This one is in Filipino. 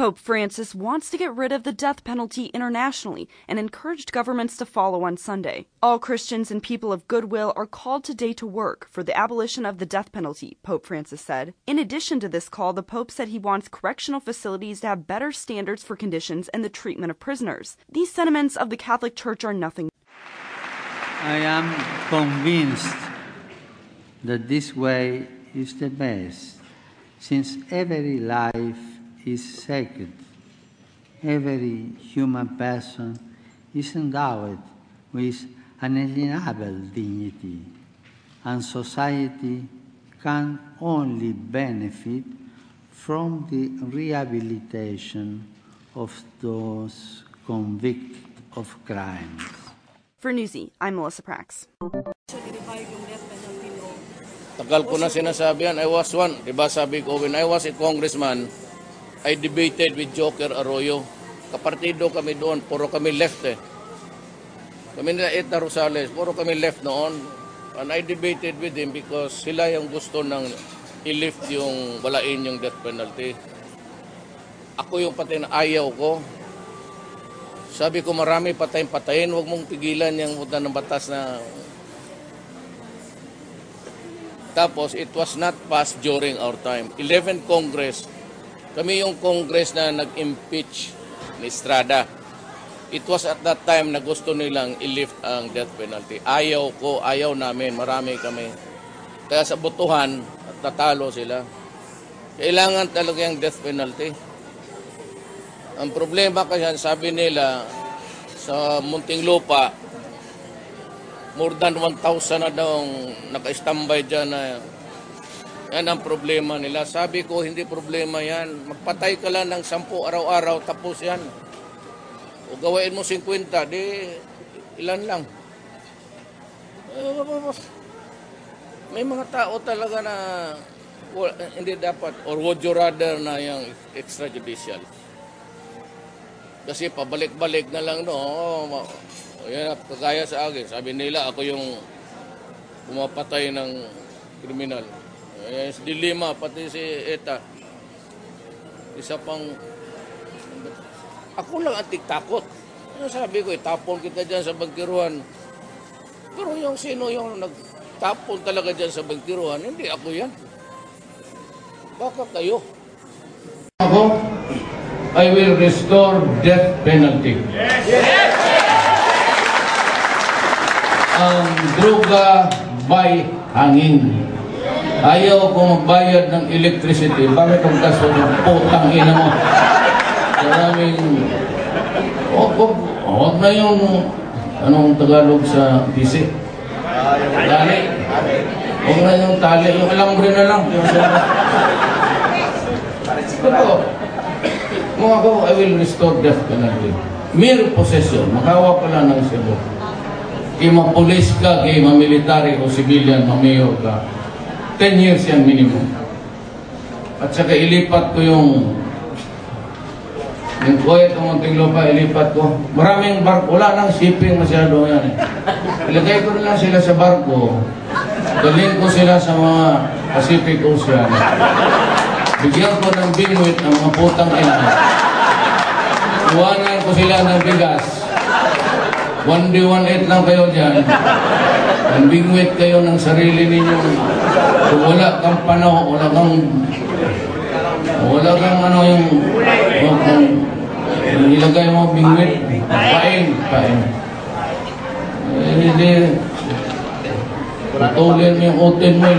Pope Francis wants to get rid of the death penalty internationally and encouraged governments to follow on Sunday. All Christians and people of goodwill are called today to work for the abolition of the death penalty, Pope Francis said. In addition to this call, the Pope said he wants correctional facilities to have better standards for conditions and the treatment of prisoners. These sentiments of the Catholic Church are nothing. I am convinced that this way is the best, since every life is sacred. Every human person is endowed with unalienable dignity, and society can only benefit from the rehabilitation of those convicted of crimes. For Newsy, I'm Melissa Prax. Tagal ko na sinasabi yan. I was one. Diba sabi ko, when I was a congressman, I debated with Joker Arroyo. Kapartido kami doon. Puro kami left eh. Kami nila Eta Rosales. Puro kami left noon. And I debated with him because sila yung gusto ng i-lift yung walain yung death penalty. Ako yung patay na ayaw ko. Sabi ko marami patayin. Huwag mong pigilan yung punta ng batas na... Tapos, it was not passed during our time. 11 Congress. Kami yung Congress na nag-impeach ni Estrada. It was at that time na gusto nilang i-lift ang death penalty. Ayaw ko, ayaw namin. Marami kami. Kaya sa botohan, tatalo sila. Kailangan talaga yung death penalty. Ang problema kasi, sabi nila, sa Muntinlupa, more than 1,000 na daw naka-standby dyan na yan ang problema nila. Sabi ko, hindi problema yan. Magpatay ka lang ng 10 araw-araw, tapos yan. O gawain mo 50, di ilan lang. May mga tao talaga na hindi dapat, or would you rather na yung extrajudicial. Kasi pabalik-balik na lang, no? Yan, kagaya sa akin. Sabi nila, ako yung pumapatay ng kriminal. Si Dilima, pati si Eta. Isa pang... Ako lang ang tiktakot. Sabi ko, itapon kita dyan sa Bagtiruan. Pero yung sino yung nagtapon talaga dyan sa Bagtiruan, hindi ako yan. Baka kayo. Ako, I will restore death penalty. Yes! Ang droga by hangin. Ayaw ko magbayad ng electricity. Bakit ang kaso ng putang ina mo? Maraming... Huwag na yung... Anong Tagalog sa PC? Tali. Huwag na yung tali. Yung alambre na lang. Kung ako, I will restore death penalty. Mere possession. Makawa pala ng Cebu. Kaya mapulis ka, kaya mamilitary o civilian, mamayor ka, 10 years yan minimum. At saka ilipat ko yung kuwait o Muntinlupa, ilipat ko. Maraming barko, wala nang shipping masyado yan eh. Ilagay ko na lang sila sa barko, dalhin ko sila sa mga Pacific Ocean. Bigyan ko ng bingwit ang mga putang ina. Iwanan ko sila ng bigas. 1 day 1 8 lang kayo dyan. Bingwit kayo ng sarili ninyo. Kung wala kang panahon, wala kang ano yung ilagay mo bingwit. Pain. Hindi. Putulin mo yung utin mo.